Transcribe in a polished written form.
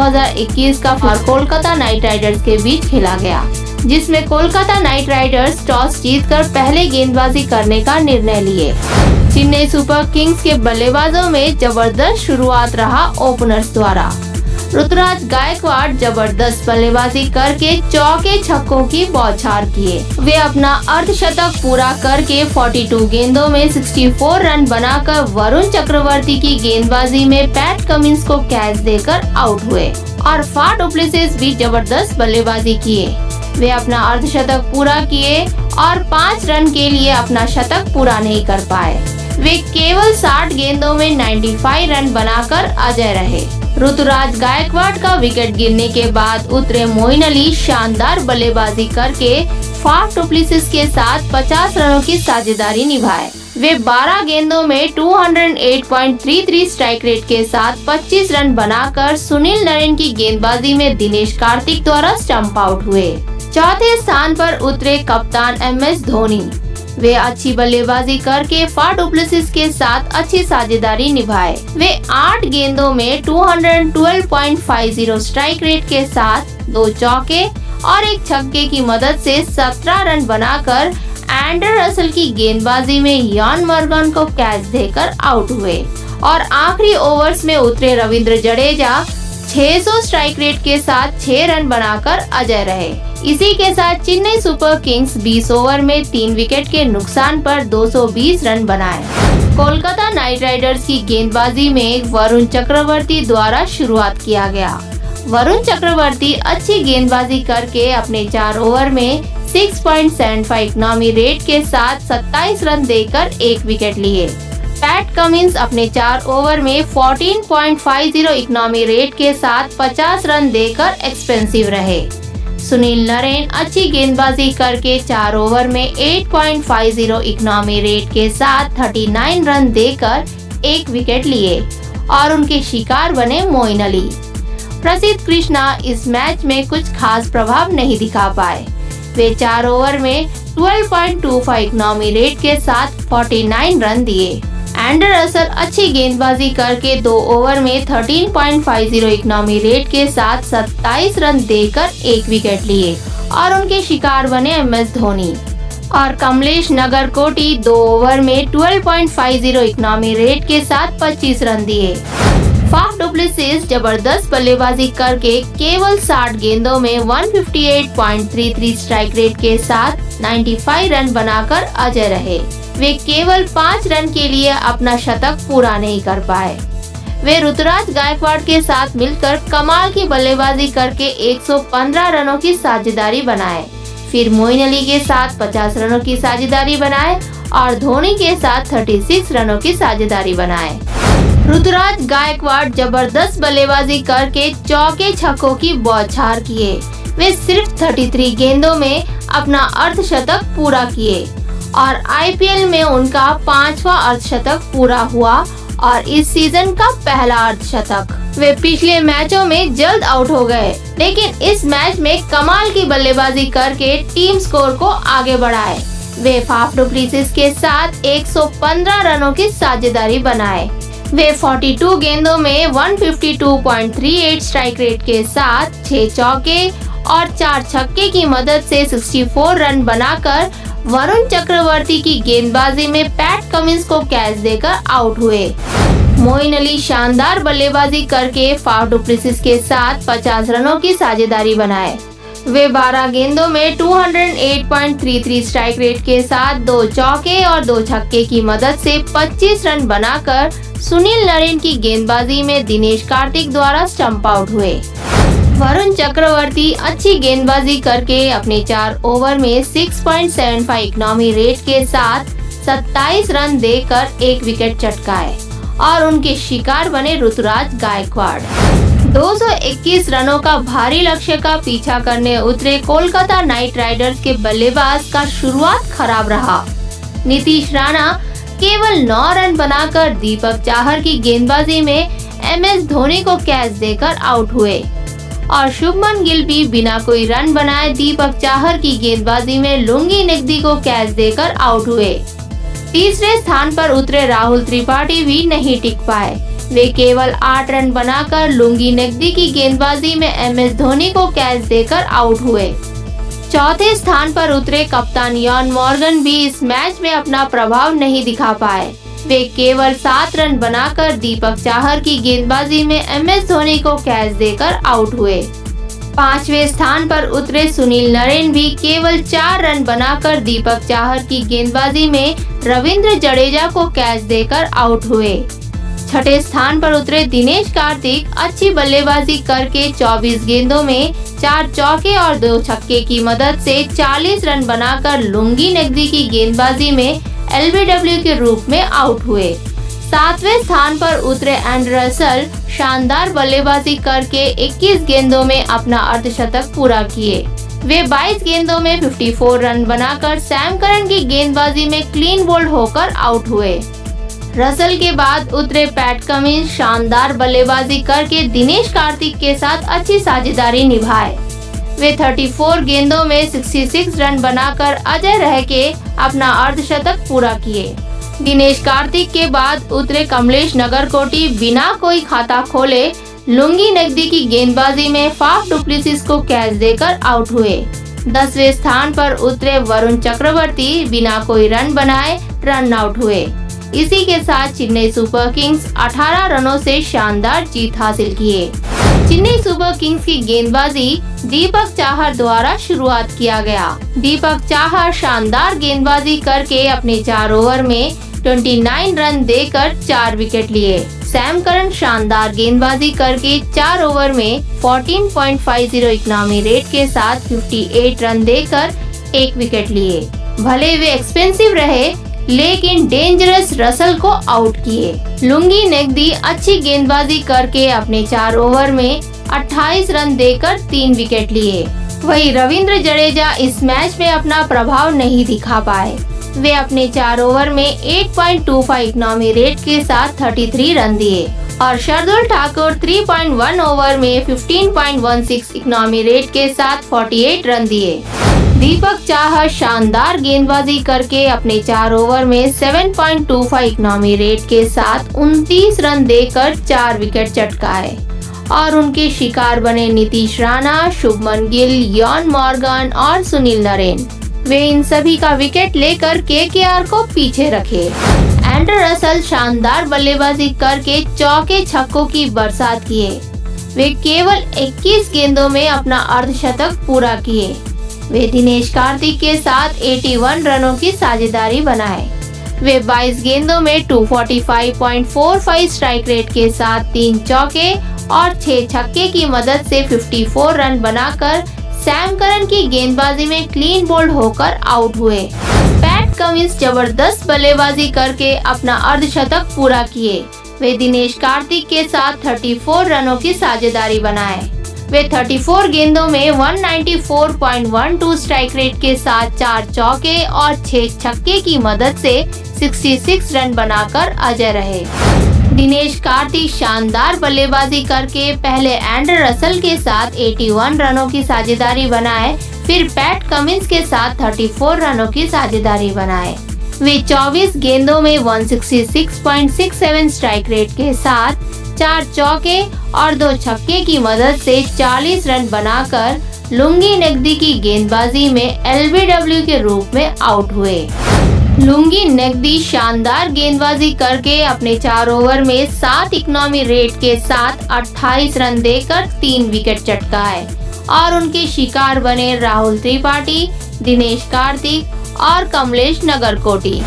2021 का और Kolkata night Riders के बीच खेला गया, जिसमें कोलकाता नाइट राइडर्स टॉस जीतकर पहले गेंदबाजी करने का निर्णय लिए। चेन्नई सुपर किंग्स के बल्लेबाजों में जबरदस्त शुरुआत रहा ओपनर्स द्वारा। ऋतुराज गायकवाड़ जबरदस्त बल्लेबाजी करके चौके छक्कों की बौछार किए। वे अपना अर्धशतक पूरा करके 42 गेंदों में 64 रन बनाकर वरुण चक्रवर्ती की गेंदबाजी में पैट कमिंस को कैच देकर आउट हुए और फाफ डु प्लेसिस भी जबरदस्त बल्लेबाजी किए। वे अपना अर्धशतक पूरा किए और 5 रन के लिए अपना शतक पूरा नहीं कर पाए। वे केवल 60 गेंदों में 95 रन बनाकर अजय रहे। ऋतुराज गायकवाड़ का विकेट गिरने के बाद उतरे मोइन अली शानदार बल्लेबाजी करके फाफ डु प्लेसिस के साथ 50 रनों की साझेदारी निभाए। वे 12 गेंदों में 208.33 स्ट्राइक रेट के साथ 25 रन बनाकर सुनील नरेन की गेंदबाजी में दिनेश कार्तिक द्वारा स्टंप आउट हुए। चौथे स्थान पर उतरे कप्तान MS धोनी। वे अच्छी बल्लेबाजी करके फाफ डु प्लेसिस के साथ अच्छी साझेदारी निभाए। वे 8 गेंदों में 212.50 स्ट्राइक रेट के साथ 2 चौके और 1 छक्के की मदद से 17 रन बनाकर एंडर रसल की गेंदबाजी में इयान मॉर्गन को कैच देकर आउट हुए और आखिरी ओवर्स में उतरे रविंद्र जडेजा 600 स्ट्राइक रेट के साथ 6 रन बनाकर अजय रहे। इसी के साथ चेन्नई सुपर किंग्स 20 ओवर में 3 विकेट के नुकसान पर 220 रन बनाए। कोलकाता नाइट राइडर्स की गेंदबाजी में वरुण चक्रवर्ती द्वारा शुरुआत किया गया। वरुण चक्रवर्ती अच्छी गेंदबाजी करके अपने 4 ओवर में 6.75 इकोनॉमी रेट के साथ 27 रन देकर 1 विकेट लिए। पैट कमिंस अपने 4 ओवर में 14.50 इकोनॉमी रेट के साथ 50 रन देकर एक्सपेंसिव रहे। सुनील नरेन अच्छी गेंदबाजी करके 4 ओवर में 8.50 इकोनॉमी रेट के साथ 39 रन देकर 1 विकेट लिए और उनके शिकार बने मोइन अली। प्रसिद्ध कृष्णा इस मैच में कुछ खास प्रभाव नहीं दिखा पाए। वे 4 ओवर में 12.25 इकोनॉमी रेट के साथ 49 रन दिए। एंडर रसल अच्छी गेंदबाजी करके 2 ओवर में 13.50 इकोनॉमी रेट के साथ 27 रन देकर 1 विकेट लिए और उनके शिकार बने MS धोनी और कमलेश नगरकोटी 2 ओवर में 12.50 इकोनॉमी रेट के साथ 25 रन दिए। फाफ डु प्लेसिस जबरदस्त बल्लेबाजी करके केवल 60 गेंदों में 158.33 स्ट्राइक रेट के साथ 95 रन बनाकर अजय रहे। वे केवल 5 रन के लिए अपना शतक पूरा नहीं कर पाए। वे ऋतुराज गायकवाड़ के साथ मिलकर कमाल की बल्लेबाजी करके 115 रनों की साझेदारी बनाए। फिर मोइन अली के साथ 50 रनों की साझेदारी बनाए और धोनी के साथ 36 रनों की साझेदारी बनाए। ऋतुराज गायकवाड़ जबरदस्त बल्लेबाजी करके चौके छक्कों की बौछार किए। वे सिर्फ 33 गेंदों में अपना अर्धशतक पूरा किए और IPL में उनका 5वां अर्धशतक पूरा हुआ और इस सीजन का पहला अर्धशतक। वे पिछले मैचों में जल्द आउट हो गए, लेकिन इस मैच में कमाल की बल्लेबाजी करके टीम स्कोर को आगे बढ़ाए। वे फाफ डु प्लेसिस के साथ 115 रनों की साझेदारी बनाए। वे 42 गेंदों में 152.38 स्ट्राइक रेट के साथ 6 चौके और 4 छक्के की मदद से 64 रन बनाकर वरुण चक्रवर्ती की गेंदबाजी में पैट कमिंस को कैच देकर आउट हुए। मोइन अली शानदार बल्लेबाजी करके फाफ डु प्लेसिस के साथ 50 रनों की साझेदारी बनाए। वे 12 गेंदों में 208.33 स्ट्राइक रेट के साथ 2 चौके और 2 छक्के की मदद से 25 रन बनाकर सुनील नरेन की गेंदबाजी में दिनेश कार्तिक द्वारा स्टंप आउट हुए। वरुण चक्रवर्ती अच्छी गेंदबाजी करके अपने 4 ओवर में 6.75 इकोनॉमी रेट के साथ 27 रन देकर 1 विकेट चटकाए और उनके शिकार बने ऋतुराज गायकवाड़। 221 रनों का भारी लक्ष्य का पीछा करने उतरे कोलकाता नाइट राइडर्स के बल्लेबाज का शुरुआत खराब रहा। नीतीश राणा केवल 9 रन बनाकर दीपक चाहर की गेंदबाजी में MS धोनी को कैच देकर आउट हुए और शुभमन गिल भी बिना कोई रन बनाए दीपक चाहर की गेंदबाजी में लुंगी नकदी को कैच देकर आउट हुए। तीसरे स्थान पर उतरे राहुल त्रिपाठी भी नहीं टिक पाए। वे केवल 8 रन बनाकर लुंगी नकदी की गेंदबाजी में MS धोनी को कैच देकर आउट हुए। चौथे स्थान पर उतरे कप्तान यॉन मॉर्गन भी इस मैच में अपना प्रभाव नहीं दिखा पाए। वे केवल 7 रन बनाकर दीपक चाहर की गेंदबाजी में MS धोनी को कैच देकर आउट हुए। पांचवें स्थान पर उतरे सुनील नरेन भी केवल 4 रन बनाकर दीपक चाहर की गेंदबाजी में रविंद्र जडेजा को कैच देकर आउट हुए। छठे स्थान पर उतरे दिनेश कार्तिक अच्छी बल्लेबाजी करके 24 गेंदों में 4 चौके और 2 छक्के की मदद से 40 रन बनाकर लुंगी नकदी की गेंदबाजी में LBW के रूप में आउट हुए। सातवें स्थान पर उतरे एंड्रे रसेल शानदार बल्लेबाजी करके 21 गेंदों में अपना अर्धशतक पूरा किए। वे 22 गेंदों में 54 रन बनाकर सैम करन की गेंदबाजी में क्लीन बोल्ड होकर आउट हुए। रसेल के बाद उतरे पैट कमिंस शानदार बल्लेबाजी करके दिनेश कार्तिक के साथ अच्छी साझेदारी निभाए। वे 34 गेंदों में 66 रन बनाकर अजय रह के अपना अर्धशतक पूरा किए। दिनेश कार्तिक के बाद उतरे कमलेश नगरकोटी बिना कोई खाता खोले लुंगी नकदी की गेंदबाजी में फाफ डुप्लेसिस को कैच देकर आउट हुए। 10वें स्थान पर उतरे वरुण चक्रवर्ती बिना कोई रन बनाए रन आउट हुए। इसी के साथ चेन्नई सुपर किंग्स 18 रनों से शानदार जीत हासिल किए। चेन्नई सुपर किंग्स की गेंदबाजी दीपक चाहर द्वारा शुरुआत किया गया। दीपक चाहर शानदार गेंदबाजी करके अपने 4 ओवर में 29 रन देकर 4 विकेट लिए। सैम करन शानदार गेंदबाजी करके 4 ओवर में 14.50 इकोनॉमी रेट के साथ 58 रन देकर 1 विकेट लिए। भले वे एक्सपेंसिव रहे लेकिन डेंजरस रसेल को आउट किए। लुंगी नकदी अच्छी गेंदबाजी करके अपने 4 ओवर में 28 रन देकर 3 विकेट लिए। वहीं रविंद्र जडेजा इस मैच में अपना प्रभाव नहीं दिखा पाए। वे अपने 4 ओवर में 8.25 इकोनॉमी रेट के साथ 33 रन दिए और शार्दुल ठाकुर 3.1 ओवर में 15.16 इकोनॉमी रेट के साथ 48 रन दिए। दीपक चाहर शानदार गेंदबाजी करके अपने 4 ओवर में 7.25 इकोनॉमी रेट के साथ 29 रन देकर 4 विकेट चटकाए और उनके शिकार बने नीतीश राणा, शुभमन गिल, यॉन मॉर्गन और सुनील नरेन। वे इन सभी का विकेट लेकर KKR को पीछे रखे। एंड्रे रसेल शानदार बल्लेबाजी करके चौके छक्कों की बरसात किए। वे केवल 21 गेंदों में अपना अर्धशतक पूरा किए। वे दिनेश कार्तिक के साथ 81 रनों की साझेदारी बनाए। वे 22 गेंदों में 245.45 स्ट्राइक रेट के साथ 3 चौके और 6 छक्के की मदद से 54 रन बनाकर सैम करन की गेंदबाजी में क्लीन बोल्ड होकर आउट हुए। पैट कमिंस जबरदस्त बल्लेबाजी करके अपना अर्धशतक पूरा किए। वे दिनेश कार्तिक के साथ 34 रनों की साझेदारी बनाए। वे 34 गेंदों में 194.12 स्ट्राइक रेट के साथ 4 चौके और 6 छक्के की मदद से 66 रन बनाकर अजय रहे। दिनेश कार्तिक शानदार बल्लेबाजी करके पहले एंड्रे रसेल के साथ 81 रनों की साझेदारी बनाए, फिर पैट कमिंस के साथ 34 रनों की साझेदारी बनाए। वे 24 गेंदों में 166.67 स्ट्राइक रेट के साथ 4 चौके और 2 छक्के की मदद से 40 रन बनाकर लुंगी नकदी की गेंदबाजी में LBW के रूप में आउट हुए। लुंगी नकदी शानदार गेंदबाजी करके अपने 4 ओवर में 7 इकोनॉमी रेट के साथ 28 रन देकर 3 विकेट चटकाए और उनके शिकार बने राहुल त्रिपाठी, दिनेश कार्तिक और कमलेश नगरकोटी।